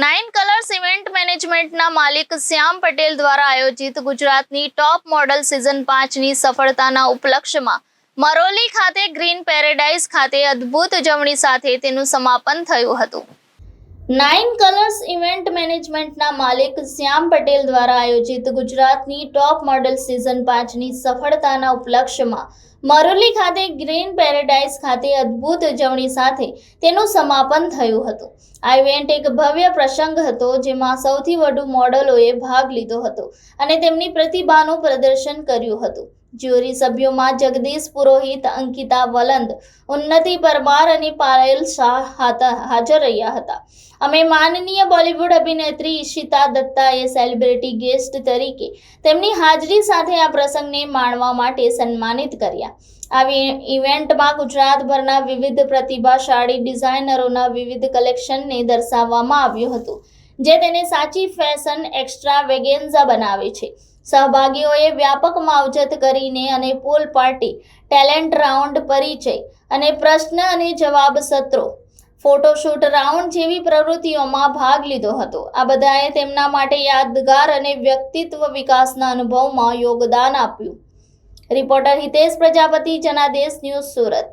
Nine colours event મેનેજમેન્ટના માલિક શ્યામ પટેલ દ્વારા આયોજિત ગુજરાતની ટોપ મોડલ સિઝન 5ની સફળતાના ઉપલક્ષ્યમાં મરોલી ખાતે ગ્રીન પેરેડાઇઝ ખાતે અદ્ભુત ઉજવણી સાથે તેનું સમાપન થયું હતું. નાઇન કલર્સ ઇવેન્ટ મેનેજમેન્ટના માલિક શ્યામ પટેલ દ્વારા આયોજિત ગુજરાતની ટોપ મોડલ સિઝન 5ની સફળતાના ઉપલક્ષ્યમાં મરોલી ખાતે ગ્રીન પેરેડાઇઝ ખાતે અદ્ભુત ઉજવણી સાથે તેનું સમાપન થયું હતું. આ ઇવેન્ટ એક ભવ્ય પ્રસંગ હતો જેમાં સૌથી વધુ મોડલોએ ભાગ લીધો હતો અને તેમની પ્રતિભાનું પ્રદર્શન કર્યું હતું. જ્યુરી સભ્યોમાં જગદીશ પુરોહિત, અંકિતા વલંદ, ઉન્નતિ પરમાર અને પાયલ શાહ હાજર રહ્યા હતા. અમે માનનીય બોલિવૂડ અભિનેત્રી ઈશિતા દત્તાએ સેલિબ્રિટી ગેસ્ટ તરીકે તેમની હાજરી સાથે આ પ્રસંગને માણવા માટે સન્માનિત કર્યા. આ ઇવેન્ટમાં ગુજરાતભરના વિવિધ પ્રતિભાશાળી ડિઝાઇનરોના વિવિધ કલેક્શનને દર્શાવવામાં આવ્યું હતું, જે તેને સાચી ફેશન એક્સ્ટ્રાવેગેન્ઝા બનાવે છે. સહભાગીઓએ વ્યાપક માવજત કરીને અને પૂલ પાર્ટી, ટેલેન્ટ રાઉન્ડ, પરિચય અને પ્રશ્ન અને જવાબ સત્રો, ફોટોશૂટ રાઉન્ડ જેવી પ્રવૃત્તિઓમાં ભાગ લીધો હતો. આ બધાએ તેમના માટે યાદગાર અને વ્યક્તિત્વ વિકાસના અનુભવમાં યોગદાન આપ્યું. Reporter Hitesh Prajapati, Janadesh news, Surat.